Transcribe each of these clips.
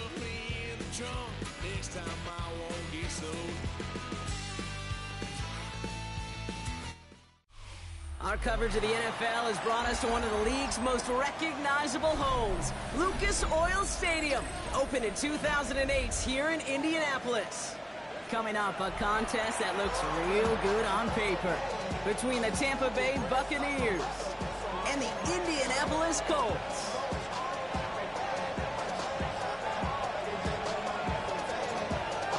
put me in the trunk. Next time I won't get sold. Our coverage of the NFL has brought us to one of the league's most recognizable homes, Lucas Oil Stadium, opened in 2008 here in Indianapolis. Coming up, a contest that looks real good on paper between the Tampa Bay Buccaneers and the Indianapolis Colts.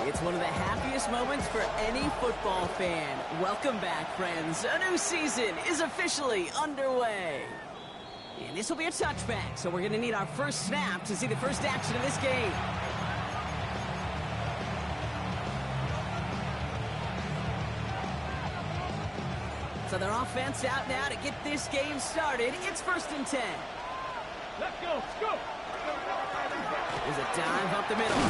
It's one of the happiest moments for any football fan. Welcome back, friends. A new season is officially underway. And this will be a touchback, so we're going to need our first snap to see the first action of this game. So their offense out now to get this game started. It's 1st and 10. Let's go. There's a dive up the middle.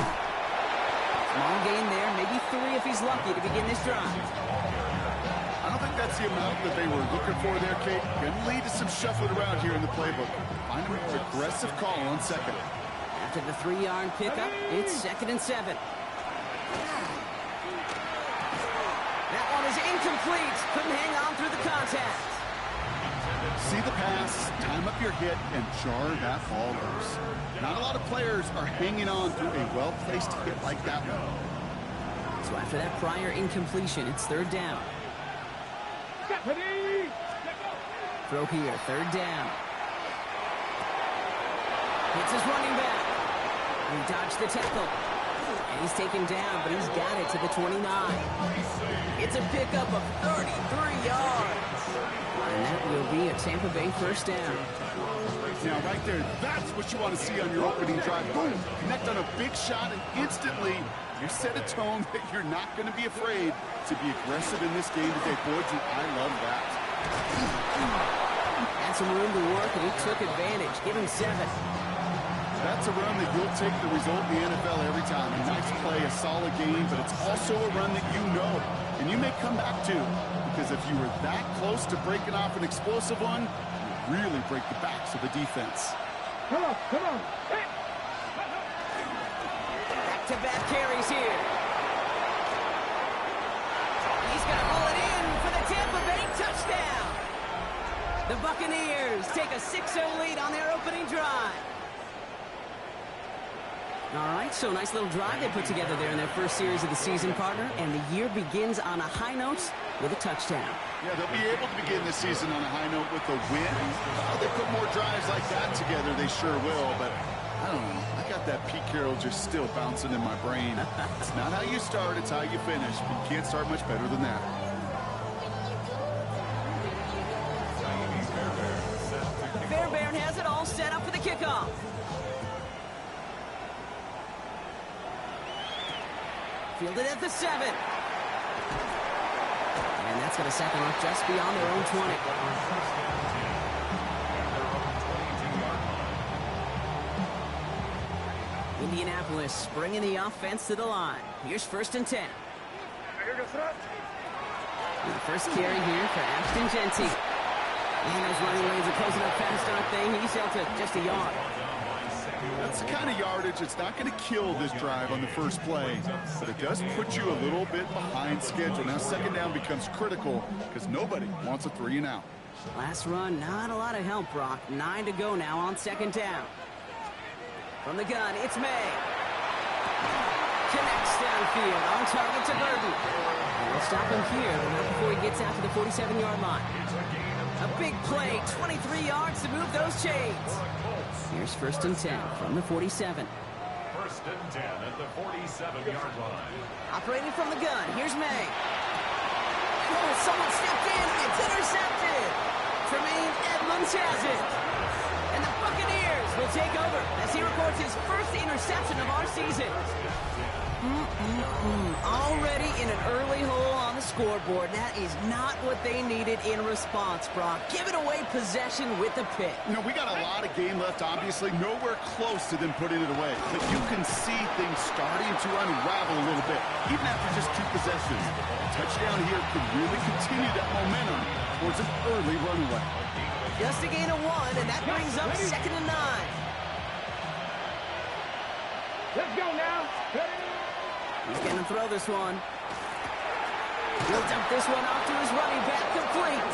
Small gain there, maybe 3 if he's lucky to begin this drive. I don't think that's the amount that they were looking for there, Kate. Going to lead to some shuffling around here in the playbook. Find a more aggressive call on second. After the 3-yard pickup, it's 2nd and 7. That one is incomplete. Couldn't hang on through the contact. See the pass, time up your hit, and jar that ball loose. Not a lot of players are hanging on through a well-placed hit like that one. So after that prior incompletion, it's 3rd down. Throw here, 3rd down. Hits his running back. He dodged the tackle. And he's taken down, but he's got it to the 29. It's a pickup of 33 yards. And that will be a Tampa Bay 1st down. Now, right there, that's what you want to see on your opening drive. Boom! Connect on a big shot, and instantly, you set a tone that you're not going to be afraid to be aggressive in this game today. Boys, I love that. Had some room to work, and he took advantage. Give him 7. That's a run that you'll take the result in the NFL every time. A nice play, a solid game, but it's also a run that you know, and you may come back to, because if you were that close to breaking off an explosive one, you really break the backs of the defense. Come on. Hey. Back-to-back carries here. He's going to pull it in for the Tampa Bay touchdown. The Buccaneers take a 6-0 lead on their opening drive. All right, so nice little drive they put together there in their first series of the season, partner, and the year begins on a high note with a touchdown. Yeah, they'll be able to begin this season on a high note with a win. If they put more drives like that together, they sure will, but I don't know. I got that Pete Carroll just still bouncing in my brain. It's not how you start, it's how you finish. But you can't start much better than that. Fairbairn has it all set up for the kickoff. Fielded at the 7. And that's going to set them up just beyond their own 20. Indianapolis bringing the offense to the line. Here's 1st and 10. The first carry here for Ashton Genty. And those running lanes are closing up fast, aren't they? He's held to just a yard. That's the kind of yardage that's not going to kill this drive on the first play, but it does put you a little bit behind schedule. Now 2nd down becomes critical because nobody wants a 3-and-out. Last run, not a lot of help, Brock. 9 to go now on 2nd down. From the gun, it's May. Connects downfield, on target to Burton. And we'll stop him here, but not before he gets out to the 47-yard line. A big play, 23 yards to move those chains. Here's 1st and 10 from the 47. 1st and 10 at the 47-yard line. Operating from the gun, here's May. Oh, someone stepped in, it's intercepted. Tremaine Edmonds has it. And the Buccaneers will take over as he records his first interception of our season. Already in an early hole on the scoreboard. That is not what they needed in response, Brock. Giving away possession with the pick. You know, we got a lot of game left, obviously. Nowhere close to them putting it away. But you can see things starting to unravel a little bit, even after just 2 possessions. A touchdown here could really continue that momentum towards an early runaway. Just a gain of 1, and that brings up 2nd and 9. Let's go now. He's going to throw this one. He'll dump this one off to his running back, complete.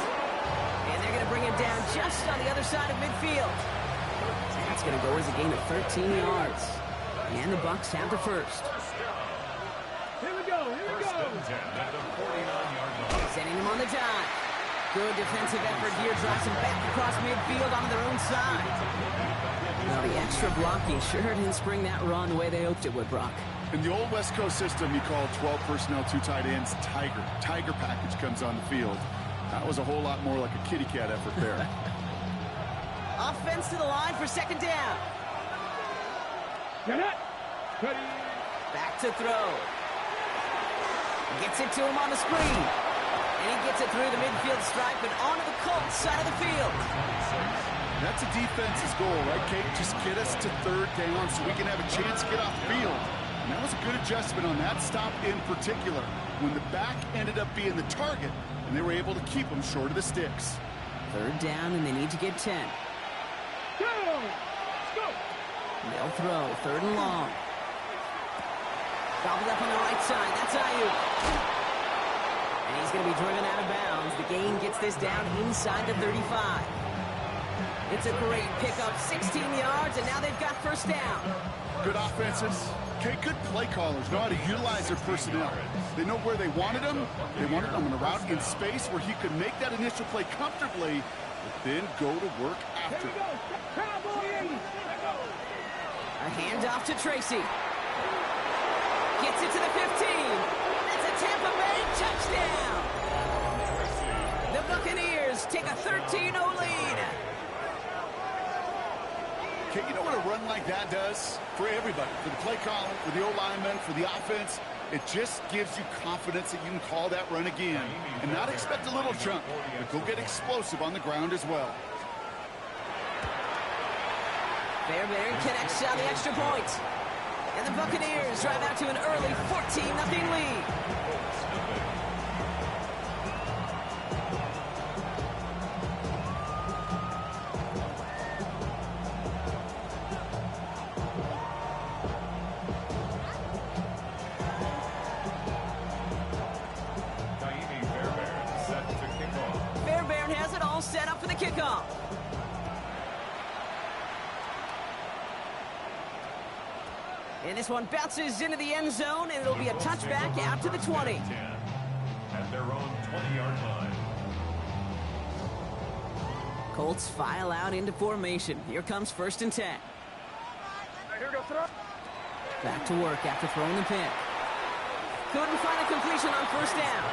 And they're going to bring him down just on the other side of midfield. That's going to go as a gain of 13 yards. And the Bucs have the first. Here we go. First and 10 at the 49-yard line. Sending him on the dive. Good defensive effort here. Drives him back across midfield onto their own side. Well, the extra blocking sure didn't spring that run the way they hoped it would, Brock. In the old West Coast system, you call 12 personnel, 2 tight ends, Tiger. Tiger package comes on the field. That was a whole lot more like a kitty cat effort there. Offense to the line for second down. Get it. Ready. Back to throw. Gets it to him on the screen. And he gets it through the midfield stripe and onto the Colts side of the field. That's a defense's goal, right, Kate? Just get us to third down so we can have a chance to get off the field. And that was a good adjustment on that stop in particular, when the back ended up being the target, and they were able to keep them short of the sticks. Third down, and they need to get 10. Go. Let's go. They'll throw. Third and long. Gobbled up on the right side. That's Ayuk. And he's going to be driven out of bounds. The gain gets this down inside the 35. It's a great pickup. 16 yards, and now they've got first down. Good offenses. Okay, good play callers know how to utilize their personnel. They know where they wanted them. They wanted them in a route in space where he could make that initial play comfortably, but then go to work after. Here we go. Cowboys. A handoff to Tracy. Gets it to the 15. That's a Tampa Bay touchdown. The Buccaneers take a 13-0 lead. Okay, you know what a run like that does? For everybody, for the play caller, for the O-lineman, for the offense, it just gives you confidence that you can call that run again and not expect a little chunk, but go get explosive on the ground as well. Fairbairn connects on the extra point. And the Buccaneers drive out to an early 14-0 lead. Fairbairn has it all set up for the kickoff. And this one bounces into the end zone, and it'll be a touchback out to the 20. At their own 20-yard line. Colts file out into formation. Here comes first and 10. Here we go. Back to work after throwing the pick. Couldn't find a completion on first down.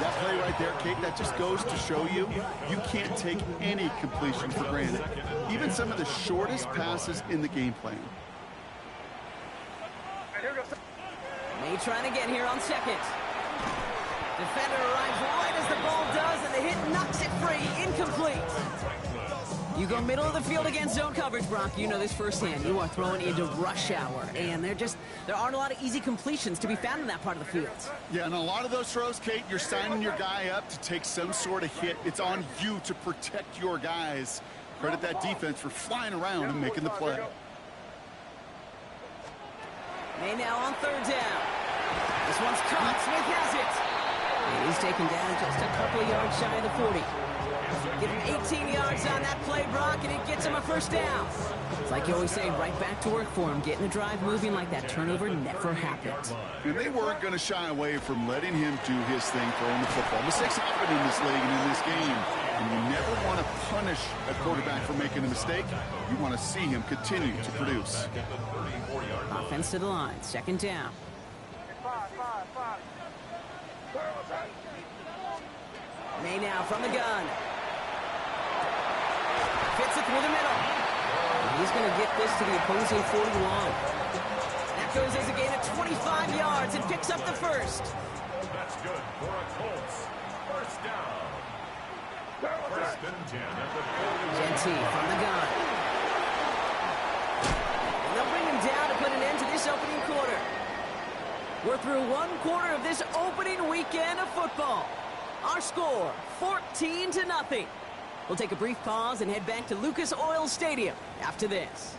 That play right there, Kate, that just goes to show you, you can't take any completion for granted. Even some of the shortest passes in the game plan. May trying again here on second. Defender arrives right as the ball does, and the hit knocks it free. Incomplete. You go middle of the field against zone coverage, Brock. You know this firsthand. You are throwing into rush hour, and there aren't a lot of easy completions to be found in that part of the field. Yeah, and a lot of those throws, Kate, you're signing your guy up to take some sort of hit. It's on you to protect your guys. Credit that defense for flying around and making the play. May now on third down. This one's caught. Smith has it. And he's taken down just a couple of yards shy of the 40. Give him 18 yards on that play, Brock, and it gets him a first down. It's like you always say, right back to work for him. Getting the drive moving like that turnover never happened. And they weren't going to shy away from letting him do his thing throwing the football. Mistakes happen in this league and in this game. And you never want to punish a quarterback for making a mistake. You want to see him continue to produce. Offense to the line. Second down. May now from the gun. Fits it through the middle. He's going to get this to the opposing 41. That goes as a gain of 25 yards and picks up the first. That's good for a Colts. First down. First and 10 at the 40. Genty from the gun. And they'll bring him down to put an end to this opening quarter. We're through one quarter of this opening weekend of football. Our score, 14-0. We'll take a brief pause and head back to Lucas Oil Stadium after this.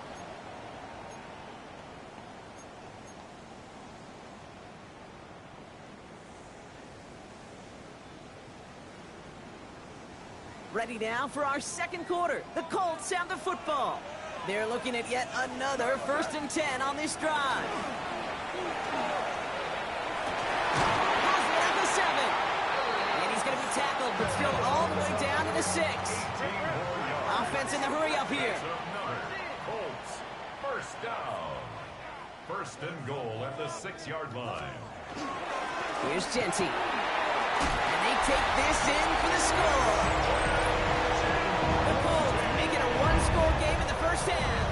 Ready now for our second quarter. The Colts have the football. They're looking at yet another 1st and 10 on this drive. Has it at the 7. And he's going to be tackled, but still all the way down to the 6. Offense in the hurry up here. Colts, first down. 1st and goal at the 6-yard line. Here's Genty. And they take this in for the score. The Colts make it a one-score game in the first half.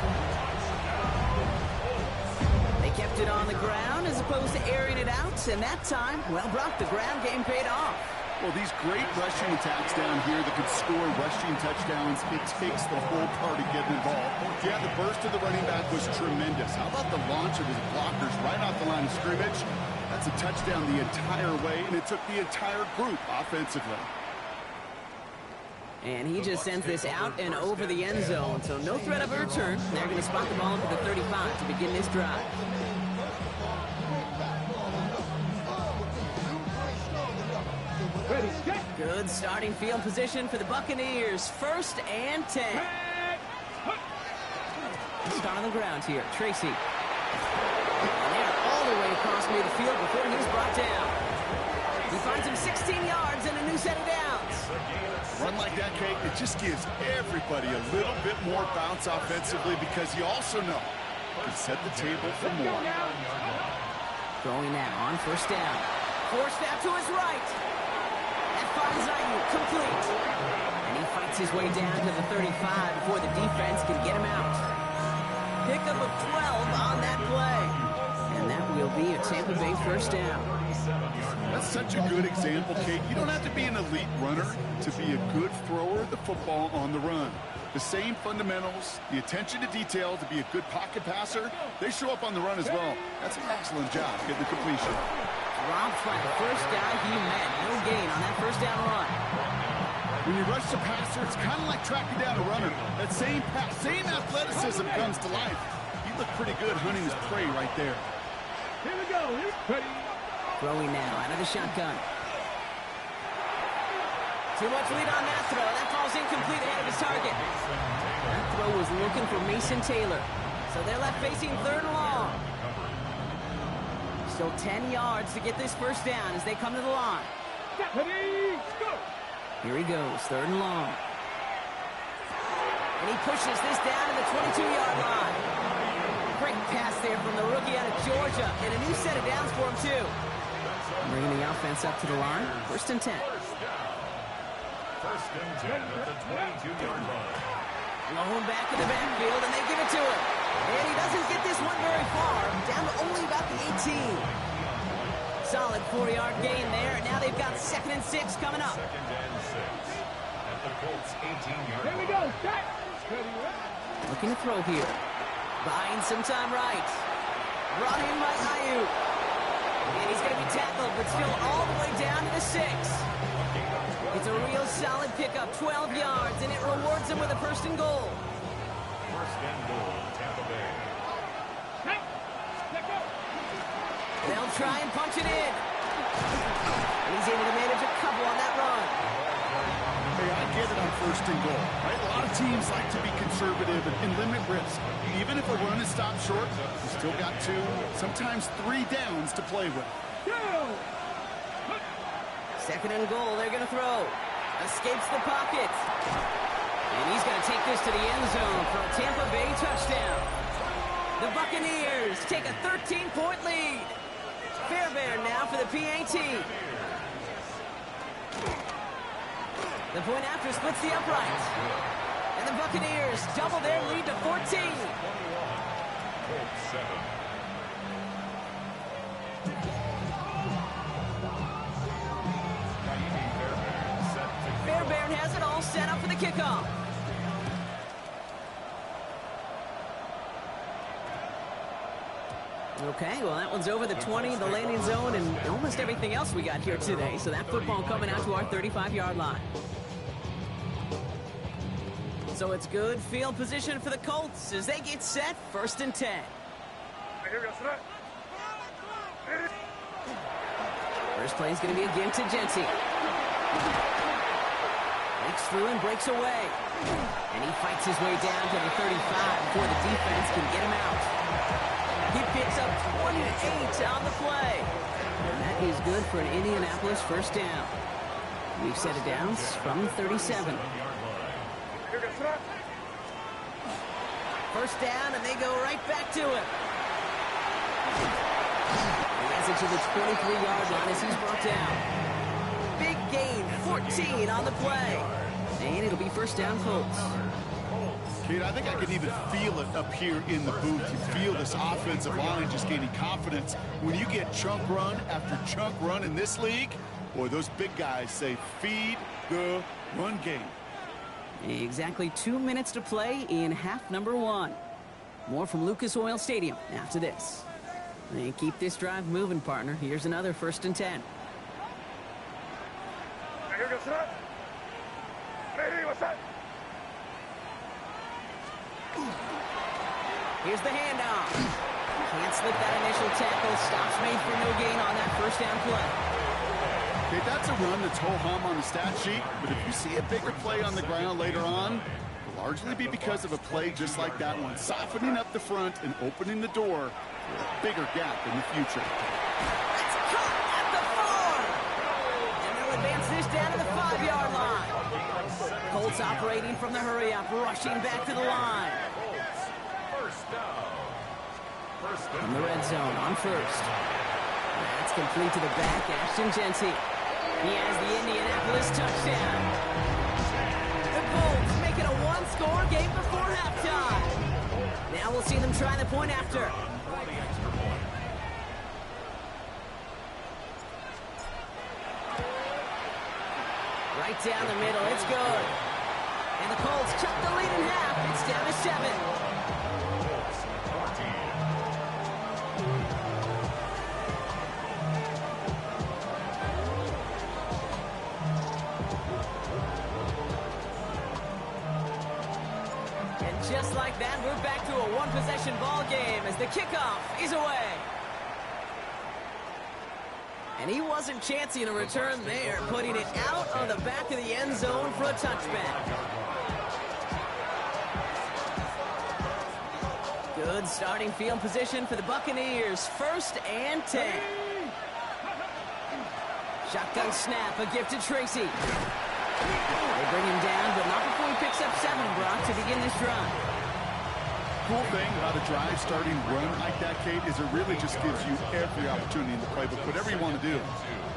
They kept it on the ground as opposed to airing it out, and that time, well, Brock, the ground game paid off. Well, these great rushing attacks down here that could score rushing touchdowns, it takes the whole party getting involved. Yeah, the burst of the running back was tremendous. How about the launch of his blockers right off the line of scrimmage? That's a touchdown the entire way, and it took the entire group offensively. And he just sends this out and over the end zone, so no threat of a return. They're going to spot the ball for the 35 to begin this drive. Ready, set. Good starting field position for the Buccaneers. 1st and 10. Start on the ground here. Tracy. And they're all the way across midfield before he's brought down. He finds him 16 yards and a new set of downs. Run like that, Kate, it just gives everybody a little bit more bounce offensively because you also know you set the table for more. Throwing now on 1st down. Forced out to his right. That finds Ayuk complete. And he fights his way down to the 35 before the defense can get him out. Pickup of 12 on that play. And that will be a Tampa Bay 1st down. That's such a good example, Kate. You don't have to be an elite runner to be a good thrower of the football on the run. The same fundamentals, the attention to detail to be a good pocket passer, they show up on the run as well. That's an excellent job getting the completion. Rob Flack, first guy he met. No gain on that 1st down run. When you rush the passer, it's kind of like tracking down a runner. That same athleticism comes to life. He looked pretty good hunting his prey right there. Here we go. Ready. Throwing now out of the shotgun. Too much lead on that throw. That falls incomplete ahead of his target. That throw was looking for Mason Taylor. So they're left facing 3rd and long. Still 10 yards to get this 1st down as they come to the line. Ready, go. Here he goes, 3rd and long. And he pushes this down to the 22-yard line. Great pass there from the rookie out of Georgia. And a new set of downs for him, too. Bringing the offense up to the line. 1st and 10. 1st and 10 at the 22-yard line. Blown back in the backfield, and they give it to him. And he doesn't get this one very far. Down to only about the 18. Solid 4-yard gain there. And now they've got 2nd and 6 coming up. 2nd and 6 at the Colts 18-yard line. Here we go. Set. Ready. Looking to throw here. Buying some time right. Brought in by Ayuk. And he's going to be tackled, but still all the way down to the 6. It's a real solid pickup, 12 yards, and it rewards him with a 1st and goal. 1st and goal, Tampa Bay. Let go. They'll try and punch it in. And he's able to manage a couple on that run. Hey, I get it on 1st and goal, right? A lot of teams like to be conservative and limit risk. Even if a run is stopped short, you still got 2, sometimes 3 downs to play with. Go. 2nd and goal, they're going to throw. Escapes the pocket. And he's going to take this to the end zone for a Tampa Bay touchdown. The Buccaneers take a 13-point lead. Fairbairn now for the PAT. The point after splits the upright. And the Buccaneers double their lead to 14. 21. Colts 7. Fairbairn has it all set up for the kickoff. Okay, well, that one's over the 20, the landing zone, and almost everything else we got here today. So that football coming out to our 35-yard line. So it's good field position for the Colts as they get set, 1st and 10. Here we go. Set. First play is going to be a gift to Genty. Breaks through and breaks away. And he fights his way down to the 35 before the defense can get him out. He picks up 28 on the play. And that is good for an Indianapolis first down. We've set it down from 37. First down, and they go right back to it. He has it to the 23-yard line as he's brought down. Big gain, 14 on the play. And it'll be first down, Colts. Kate, I think I can even feel it up here in the booth. You feel this offensive line just gaining confidence. When you get chunk run after chunk run in this league, boy, those big guys say, feed the run game. Exactly 2 minutes to play in half number 1. More from Lucas Oil Stadium after this. And keep this drive moving, partner. Here's another 1st and 10. Here's the handoff. Can't slip that initial tackle. Stops made for no gain on that first down play. Okay, that's a run that's ho-hum on the stat sheet, but if you see a bigger play on the ground later on, it'll largely be because of a play just like that one, softening up the front and opening the door for a bigger gap in the future. It's caught at the 4. And they'll advance this down to the 5-yard line. Colts operating from the hurry-up, rushing back to the line. First down. From the red zone on first. That's complete to the back, Ashton Genty. He has the Indianapolis touchdown. The Colts make it a 1-score game before halftime. Now we'll see them try the point after. Right down the middle, it's good. And the Colts cut the lead in half. It's down to 7. Just like that, we're back to a one-possession ball game as the kickoff is away. And he wasn't chancing a return there, putting it out on the back of the end zone for a touchback. Good starting field position for the Buccaneers. 1st and 10. Shotgun snap, a gift to Tracy. They bring him down, but not before he picks up 7, Brock, to begin this drive. Cool thing about a drive starting run like that, Kate, is it really just gives you every opportunity in the playbook, whatever you want to do.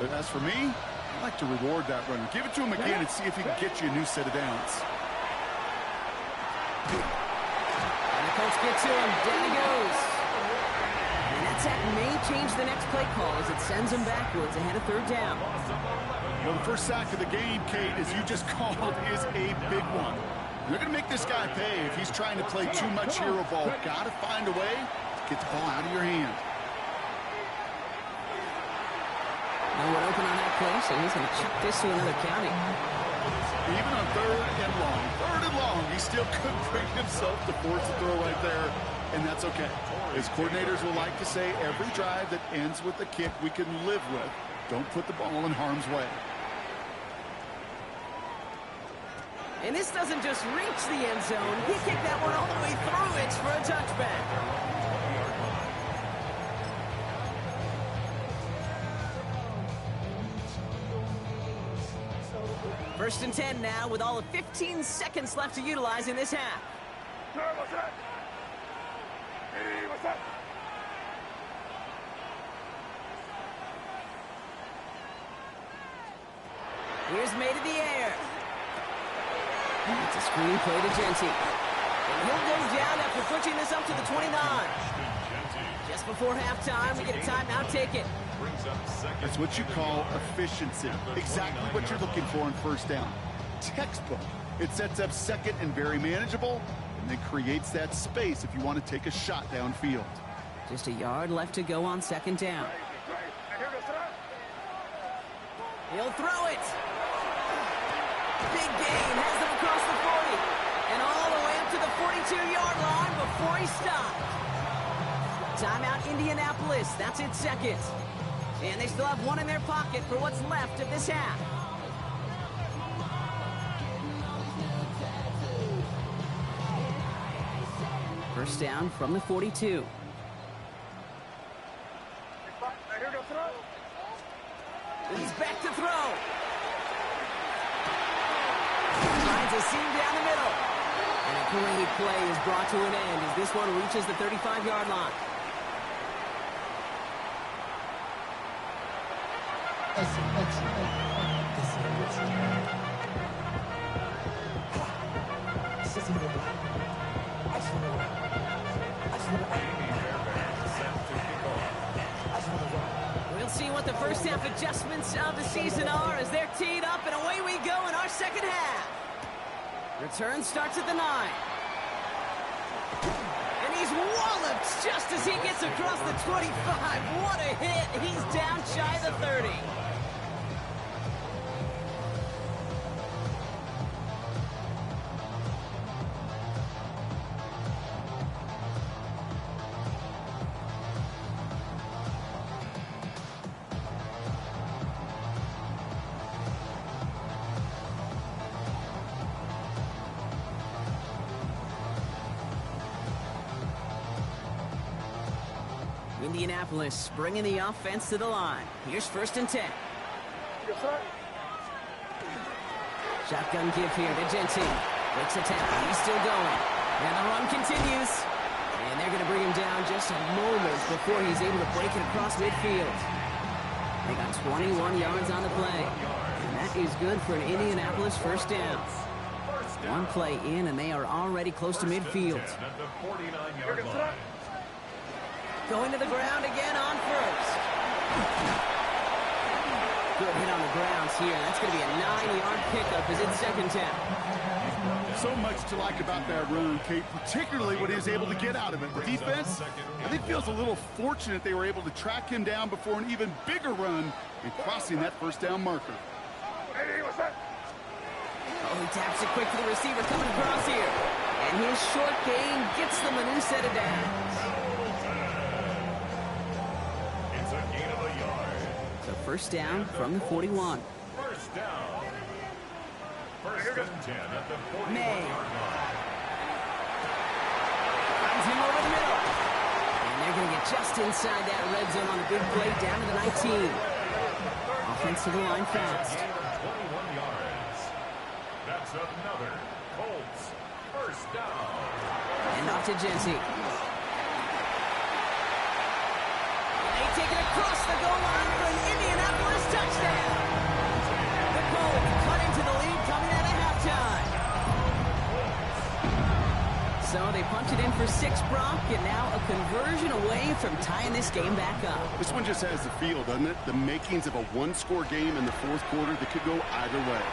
But as for me, I like to reward that runner. Give it to him again and see if he can get you a new set of downs. And the Colts get to him. Down he goes. And that sack may change the next play call as it sends him backwards ahead of 3rd down. Well, the first sack of the game, Kate, as you just called, is a big one. They're going to make this guy pay if he's trying to play too much hero ball. Got to find a way to get the ball out of your hand. No one open on that play, so he's going to chuck this to another county. Even on 3rd and long, he still couldn't bring himself to force the throw right there, and that's okay. As coordinators will like to say, every drive that ends with a kick we can live with. Don't put the ball in harm's way. And this doesn't just reach the end zone. He kicked that one all the way through it for a touchback. First and 10 now with all of 15 seconds left to utilize in this half. Here's made in the air. It's a screen play to Genty. And he'll go down after pushing this up to the 29. Just before halftime, we get a timeout taken. That's what you call efficiency. Exactly what you're looking for in 1st down. Textbook. It sets up 2nd and very manageable, and then creates that space if you want to take a shot downfield. Just a yard left to go on 2nd down. He'll throw it. Big gain has them across the 40. And all the way up to the 42-yard line before he stopped. Timeout Indianapolis. That's its 2nd. And they still have 1 in their pocket for what's left of this half. first down from the 42. He's back to throw. Finds a seam down the middle. And a great play is brought to an end as this one reaches the 35-yard line. We'll see what the first half adjustments of the season are as they're teed up, and away we go in our second half. Return starts at the 9. And he's walloped just as he gets across the 25. What a hit. He's down shy of the 30. Indianapolis bringing the offense to the line. Here's 1st and 10. Shotgun give here to Genty. Breaks a tackle. He's still going. And the run continues. And they're going to bring him down just a moment before he's able to break it across midfield. They got 21 yards on the play. And that is good for an Indianapolis first down. One play in, and they are already close to midfield. Going to the ground again on first. Good hit on the grounds here. That's going to be a 9-yard pickup as it's 2nd down. So much to like about that run, Kate, particularly what he was able to get out of it. The defense, I think, feels a little fortunate they were able to track him down before an even bigger run and crossing that first down marker. Oh, he taps it quick to the receiver coming across here. And his short gain gets them a new set of downs. First down from the 41. First down. 1st and 10 at the 41-yard line. Finds him over the middle. And they're going to get just inside that red zone on the big play down to the 19. Offensive line fast. 21 yards. That's another Colts first down. And off to Genty. Take it across the goal line for an Indianapolis touchdown. The Colts cut into the lead coming out of halftime. So they punch it in for 6, Brock, and now a conversion away from tying this game back up. This one just has the feel, doesn't it? The makings of a one-score game in the 4th quarter that could go either way.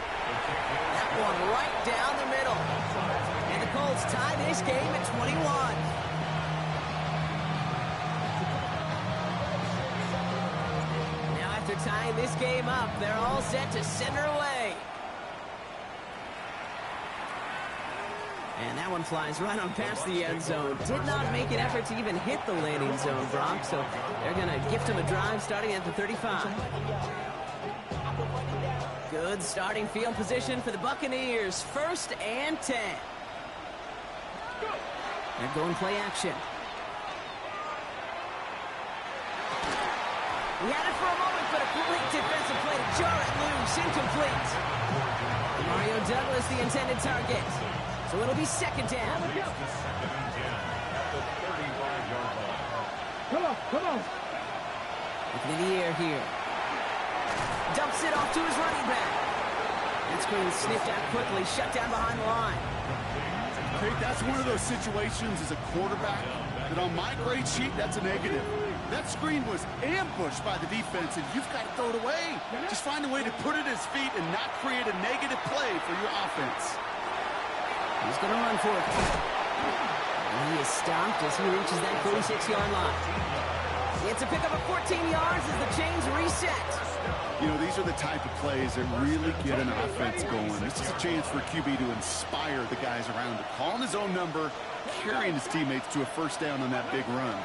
That one right down the middle. And the Colts tie this game at 21. After tying this game up, they're all set to send her away. And that one flies right on past the end zone. Did not make an effort to even hit the landing zone, Brock, so they're going to gift him a drive starting at the 35. Good starting field position for the Buccaneers. 1st and 10. They're going play action. He had it for a moment, but a great defensive play to jar it loose. Incomplete. Mario Douglas, the intended target. So it'll be 2nd down. Come on. Looking in the air here. Dumps it off to his running back. That screen sniffed out quickly, shut down behind the line. Kate, that's one of those situations as a quarterback that on my grade sheet, that's a negative. That screen was ambushed by the defense, and you've got to throw it away. Just find a way to put it at his feet and not create a negative play for your offense. He's going to run for it. And he is stopped as he reaches that 46-yard line. It's a pickup of 14 yards as the chains reset. You know, these are the type of plays that really get an offense going. This is a chance for QB to inspire the guys around him. Calling his own number, carrying his teammates to a first down on that big run.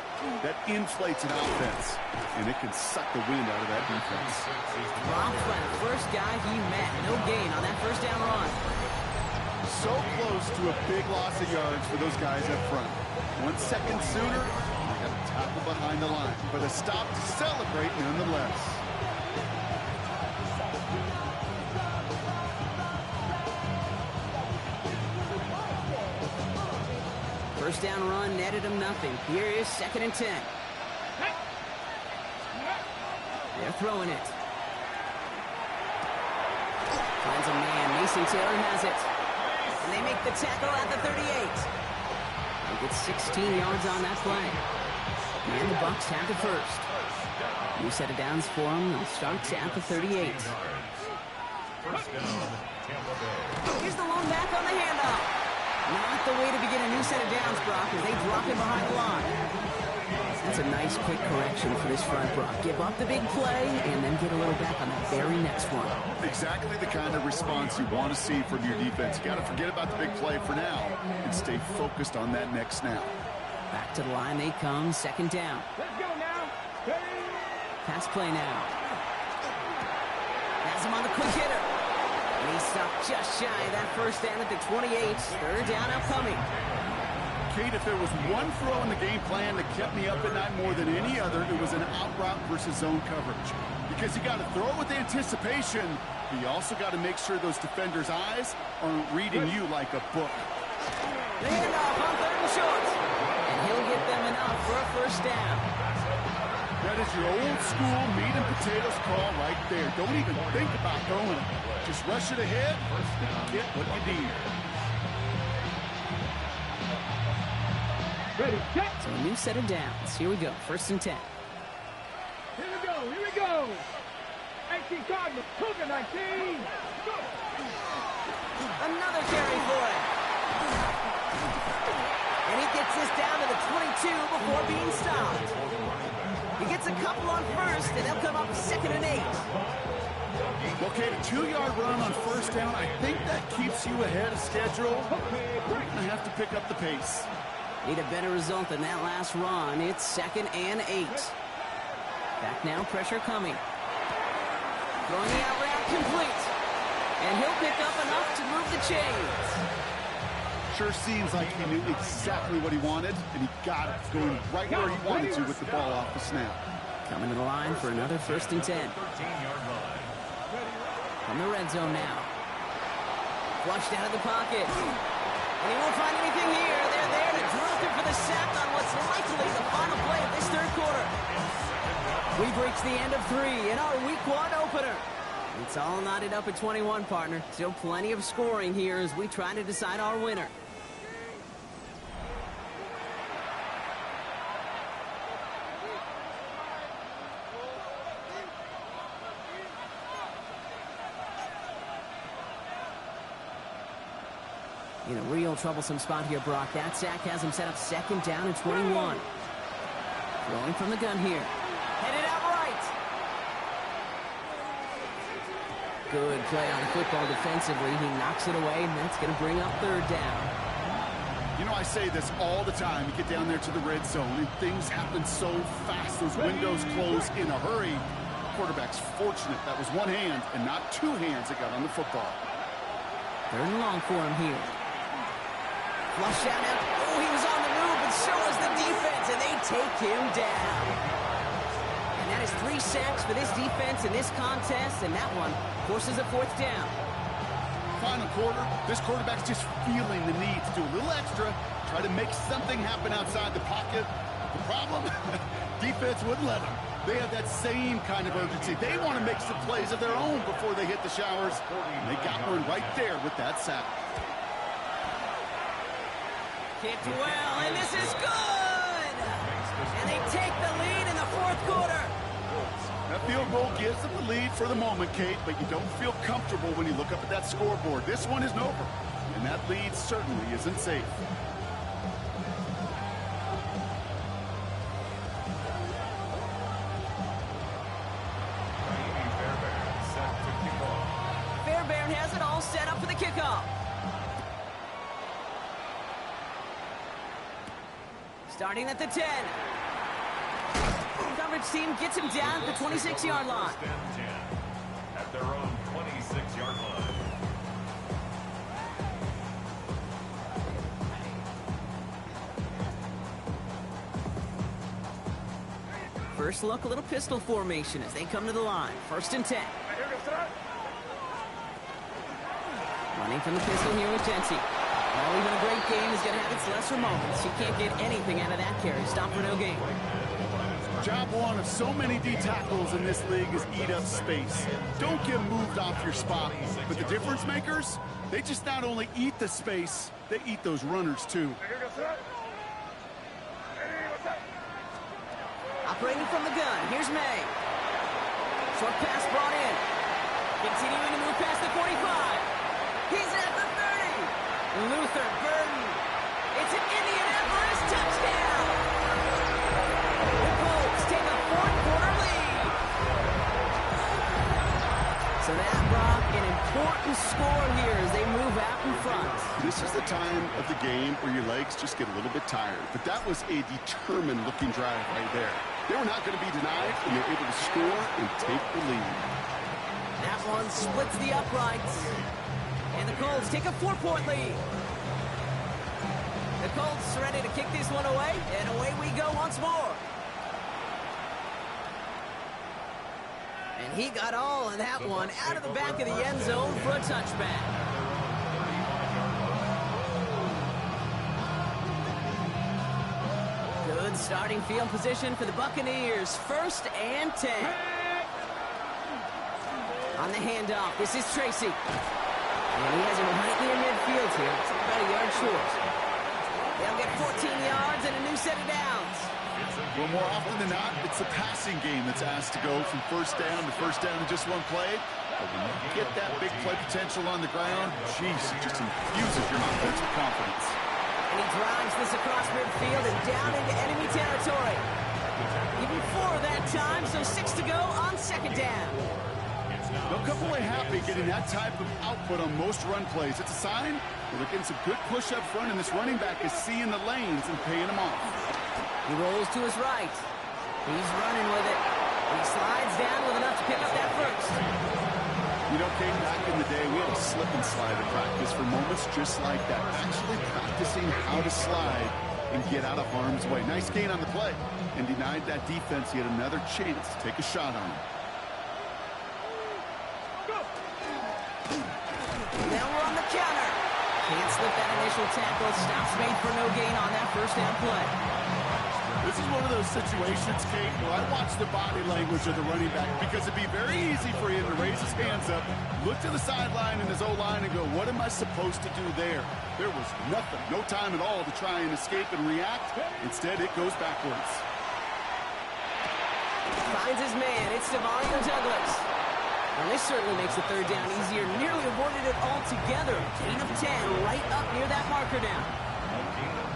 That inflates an offense, and it can suck the wind out of that defense. Dropped by the first guy he met. No gain on that first down run. So close to a big loss of yards for those guys up front. 1 second sooner, they got a tackle behind the line, but a stop to celebrate nonetheless. First down run netted him nothing. Here is 2nd and 10. They're throwing it. Finds a man. Mason Taylor has it. And they make the tackle at the 38. They get 16 yards on that play. And the Bucs have the first. New set of downs for them. They'll start at the 38. First down, Tampa Bay. Here's the lone back on the handoff. Not the way to begin a new set of downs, Brock, as they drop him behind the line. That's a nice quick correction for this front, Brock. Give up the big play and then get a little back on the very next one. Exactly the kind of response you want to see from your defense. You got to forget about the big play for now and stay focused on that next snap. Back to the line they come, 2nd down. Let's go now. Pass play now. Has him on the quick hitter. And he stopped just shy of that first down at the 28. 3rd down upcoming. Kate, if there was one throw in the game plan that kept me up at night more than any other, it was an out route versus zone coverage. Because you got to throw with anticipation, but you also got to make sure those defenders' eyes aren't reading you like a book. The handoff on 3rd and short. And he'll get them enough for a first down. That is your old school meat and potatoes call right there. Don't even think about throwing it. Just rush it ahead and get what you need. Ready, set. So a new set of downs. Here we go. 1st and 10. Here we go, here we go. 19 Cardinals, Cougar 19. Go. Another carry for it. And he gets this down to the 22 before being stopped. He gets a couple on 1st, and they'll come up 2nd and 8. Okay, a 2-yard run on 1st down. I think that keeps you ahead of schedule. We're going to have to pick up the pace. Need a better result than that last run. It's 2nd and 8. Back now, pressure coming. Throwing the out route complete. And he'll pick up enough to move the chains. Sure seems like he knew exactly what he wanted, and he got it, going right where he wanted to with the ball off the snap. Coming to the line for another 1st and 10. 13-yard line. From the red zone now. Flushed out of the pocket. And he won't find anything here. They're there to drop him for the sack on what's likely the final play of this 3rd quarter. We've reached the end of 3 in our Week 1 opener. It's all knotted up at 21, partner. Still plenty of scoring here as we try to decide our winner. In a real troublesome spot here, Brock. That sack has him set up 2nd down and 21. Throwing from the gun here. Headed out right. Good play on football defensively. He knocks it away, and that's going to bring up 3rd down. You know, I say this all the time. You get down there to the red zone, and things happen so fast. Those windows close in a hurry. Quarterback's fortunate that was one hand and not 2 hands that got on the football. 3rd and long for him here. Flush out now. Oh, he was on the move, but so was the defense, and they take him down. And that is 3 sacks for this defense in this contest, and that one forces a 4th down. Final quarter, this quarterback's just feeling the need to do a little extra, try to make something happen outside the pocket. The problem? Defense wouldn't let them. They have that same kind of urgency. They want to make some plays of their own before they hit the showers. And they got one right there with that sack. Kicked well, and this is good! And they take the lead in the 4th quarter. That field goal gives them the lead for the moment, Kate, but you don't feel comfortable when you look up at that scoreboard. This one isn't over, and that lead certainly isn't safe. Fairbairn has it all set up for the kickoff. Starting at the 10. Coverage team gets him down at the 26-yard line. First and 10 at their own 26-yard line. First look, a little pistol formation as they come to the line. 1st and 10. Running from the pistol here with Genty. Well, even a great game is going to have its lesser moments. You can't get anything out of that carry. Stop for no gain. Job one of so many D tackles in this league is eat up space. Don't get moved off your spot. But the difference makers, they just not only eat the space, they eat those runners too. Operating from the gun, here's May. Short pass brought in. Continuing to move past the 45. He's at the 30. Luther Burden. It's an Indianapolis touchdown. The Colts take a 4th-quarter lead. So that brought an important score here as they move out in front. This is the time of the game where your legs just get a little bit tired. But that was a determined-looking drive right there. They were not going to be denied, and they're able to score and take the lead. That one splits the uprights. And the Colts take a 4-point lead. The Colts ready to kick this one away, and away we go once more. And he got all of that one out of the back of the end zone for a touchback. Good starting field position for the Buccaneers. 1st and 10. On the handoff, this is Tracy. And he has him right near midfield here. It's about a yard short. They'll get 14 yards and a new set of downs. Well, more often than not, it's the passing game that's asked to go from first down in just one play. But when you get that big play potential on the ground, geez, it just infuses your offensive confidence. And he drives this across midfield and down into enemy territory. Even 4 that time, so 6 to go on 2nd down. They'll come away happy getting that type of output on most run plays. It's a sign that they're getting some good push up front, and this running back is seeing the lanes and paying them off. He rolls to his right. He's running with it. He slides down with enough to pick up that first. You know, Kate, back in the day, we had a slip and slide in practice for moments just like that. Actually practicing how to slide and get out of harm's way. Nice gain on the play, and denied that defense yet another chance to take a shot on him. Now we're on the counter. Can't slip that initial tackle. Stops made for no gain on that 1st down play. This is one of those situations, Kate, where I watch the body language of the running back because it'd be very easy for him to raise his hands up, look to the sideline in his O-line and go, what am I supposed to do there? There was nothing, no time at all to try and escape and react. Instead, it goes backwards. Finds his man. It's Devontae Douglas. And this certainly makes the 3rd down easier. Nearly avoided it altogether. Gain of 10 right up near that marker down.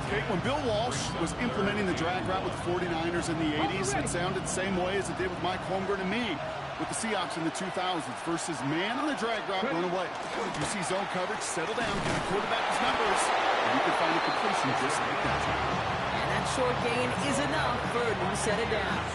Okay, when Bill Walsh was implementing the drag route with the 49ers in the 80s, it sounded the same way as it did with Mike Holmgren and me with the Seahawks in the 2000s versus man on the drag route, run away. You see zone coverage, settle down, give the quarterback his numbers, and you can find a completion just like that. And that short gain is enough for a new set of downs.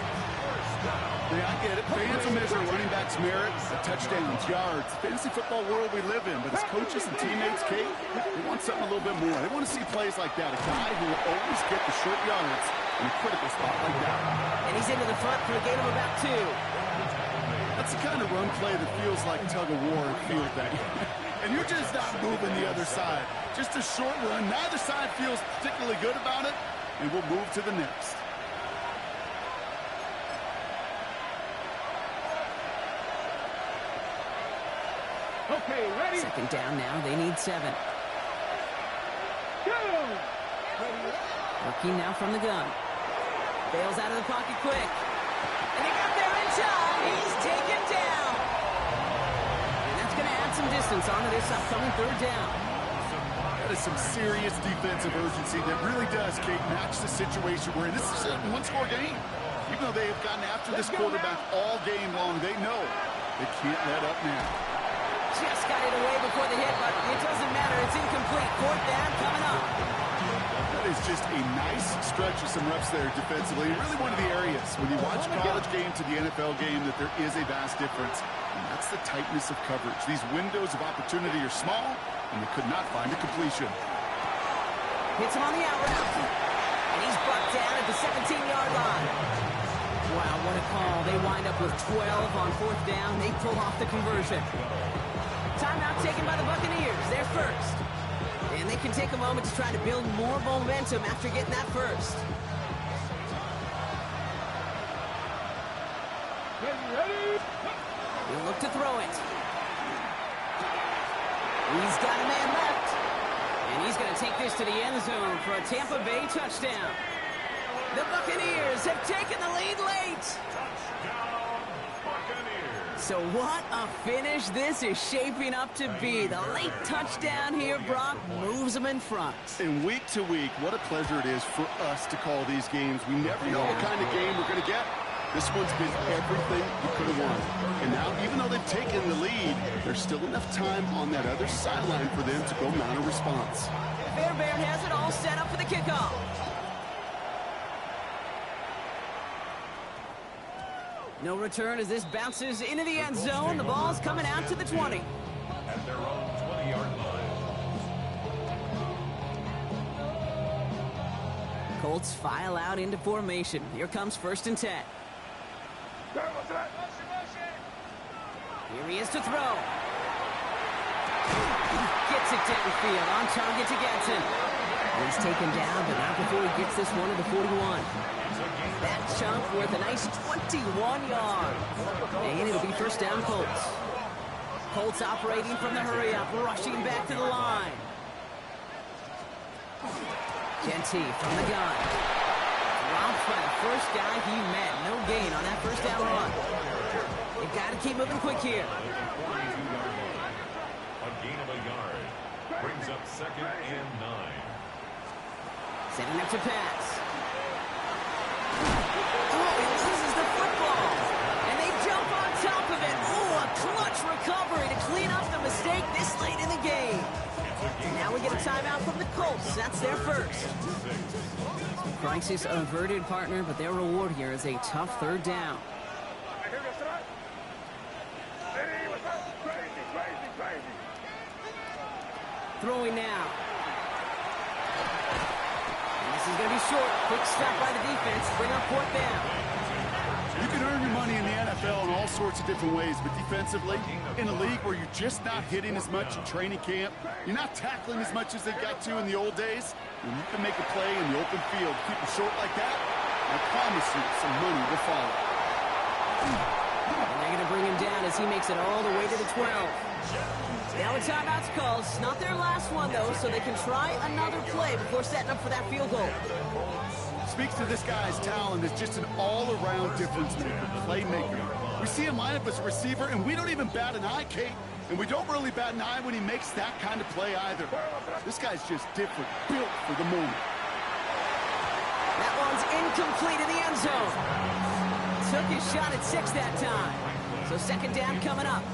Yeah, I get it. Fans will measure running backs' merit, touchdowns, yards, fantasy football world we live in. But as coaches and teammates, Kate, they want something a little bit more. They want to see plays like that. A guy who will always get the short yards in a critical spot like that. And he's into the front for a gain of about 2. That's the kind of run play that feels like tug-of-war in field day. And you're just not moving the other side. Just a short run. Neither side feels particularly good about it. And we'll move to the next. Okay, ready? 2nd down now. They need 7. Go! Working now from the gun. Bails out of the pocket quick. And he got there in time. He's taken down. And that's going to add some distance onto this upcoming 3rd down. That is some serious defensive urgency that really does, Kate, match the situation we're in. This is a one-score game. Even though they have gotten after this quarterback all game long, they know they can't let up now. Just got it away before the hit, but it doesn't matter. It's incomplete. 4th down coming up. That is just a nice stretch of some reps there defensively. Really one of the areas when you watch a college game to the NFL game that there is a vast difference. And that's the tightness of coverage. These windows of opportunity are small, and they could not find a completion. Hits him on the out route. And he's brought down at the 17-yard line. Wow, what a call. They wind up with 12 on fourth down. They pull off the conversion. Timeout taken by the Buccaneers. They're first. And they can take a moment to try to build more momentum after getting that first. He'll look to throw it. He's got a man left. And he's going to take this to the end zone for a Tampa Bay touchdown. The Buccaneers have taken the lead late. Touchdown, Buccaneers. So what a finish this is shaping up to be. The late touchdown here, Brock, moves them in front. And week to week, what a pleasure it is for us to call these games. We never know what kind of game we're going to get. This one's been everything you could have won. And now, even though they've taken the lead, there's still enough time on that other sideline for them to go mount a response. Fairbairn has it all set up for the kickoff. No return as this bounces into the end zone. The ball's coming out to the 20. At their own 20-yard line. Colts file out into formation. Here comes 1st and 10. Here he is to throw. Gets it downfield, on target to Gatson. He's taken down, but not before he gets this one to the 41. That chunk worth a nice 21 yards. And it'll be 1st down Colts. Colts operating from the hurry-up, rushing back to the line. Genty from the gun. Dropped by the first guy he met. No gain on that 1st down run. You've got to keep moving quick here. A gain of a yard. Brings up 2nd and 9. Setting up to pass. Oh, he loses the football. And they jump on top of it. Oh, a clutch recovery to clean up the mistake this late in the game. And now we get a timeout from the Colts. That's their first. Crisis averted, partner, but their reward here is a tough 3rd down. Throwing now. And this is going to be short. Quick stop by the defense. Bring up 4th down. You can earn your money in the NFL in all sorts of different ways, but defensively, in a league where you're just not hitting as much in training camp, you're not tackling as much as they got to in the old days, when you can make a play in the open field, keep it short like that, I promise you some money will follow. And they're going to bring him down as he makes it all the way to the 12. Now a timeout's called. It's not their last one, though, so they can try another play before setting up for that field goal. Speaks to this guy's talent as just an all-around difference maker, playmaker. We see him line up as a receiver, and we don't even bat an eye, Kate. And we don't really bat an eye when he makes that kind of play either. This guy's just different, built for the moment. That one's incomplete in the end zone. Took his shot at 6 that time. So 2nd down coming up.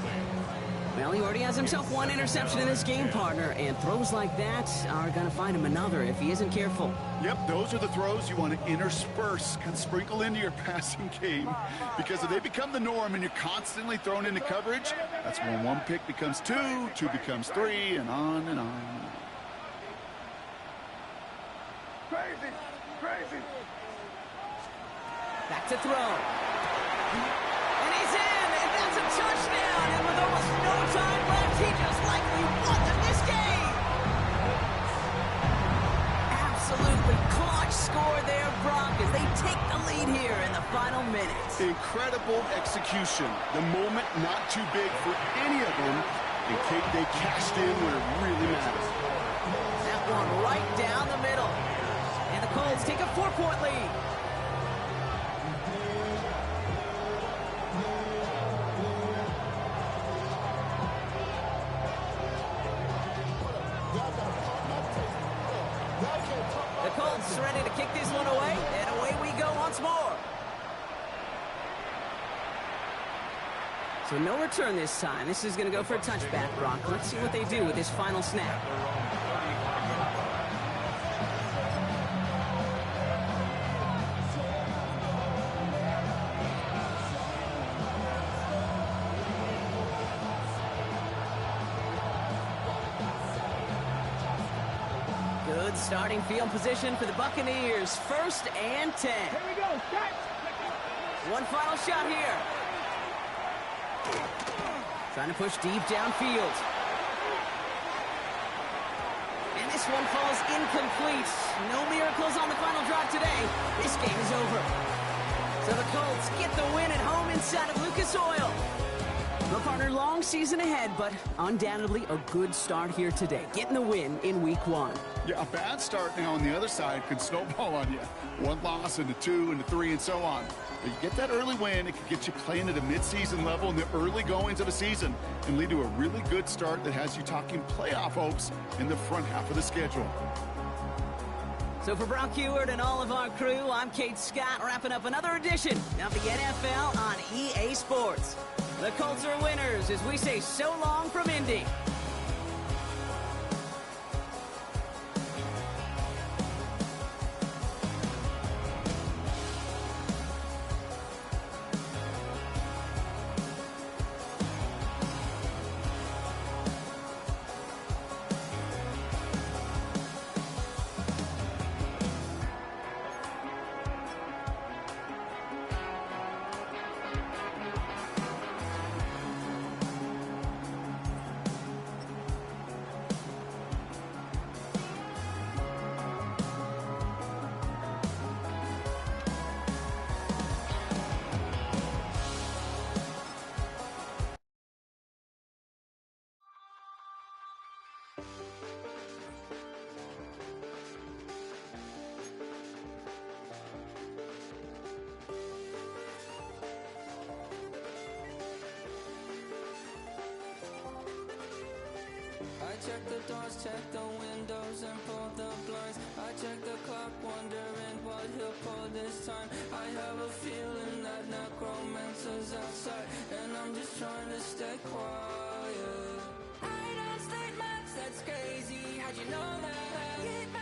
Well, he already has himself 1 interception in this game, partner, and throws like that are going to find him another if he isn't careful. Yep, those are the throws you want to intersperse, kind of sprinkle into your passing game, because if they become the norm and you're constantly thrown into coverage, that's when 1 pick becomes 2, 2 becomes 3, and on and on. Crazy, crazy. Back to throw. And he's in, and that's a touchdown. And with almost no time left, he just likely won them this game. Absolutely clutch score there, Brock, as they take the lead here in the final minutes. Incredible execution. The moment not too big for any of them, and Kate, they cashed in where it really matters. That one right down the middle. And the Colts take a 4-point lead. The Colts ready to kick this one away, and away we go once more. So no return this time. This is going to go for a touchback, Brock. Let's see what they do with this final snap. Good starting field position for the Buccaneers. 1st and 10. Here we go. Catch. One final shot here. Trying to push deep downfield. And this one falls incomplete. No miracles on the final drive today. This game is over. So the Colts get the win at home inside of Lucas Oil. Well, partner, long season ahead, but undoubtedly a good start here today. Getting the win in week 1. Yeah, a bad start now on the other side could snowball on you. 1 loss into 2 into 3 and so on. But you get that early win, it could get you playing at a midseason level in the early goings of the season and lead to a really good start that has you talking playoff hopes in the front half of the schedule. So for Brock Heward and all of our crew, I'm Kate Scott, wrapping up another edition of the NFL on EA Sports. The Colts are winners as we say so long from Indy. I check the doors, check the windows, and pull the blinds. I check the clock, wondering what he'll pull this time. I have a feeling that necromancer's outside, and I'm just trying to stay quiet. I don't state maps, that's crazy. How'd you know that?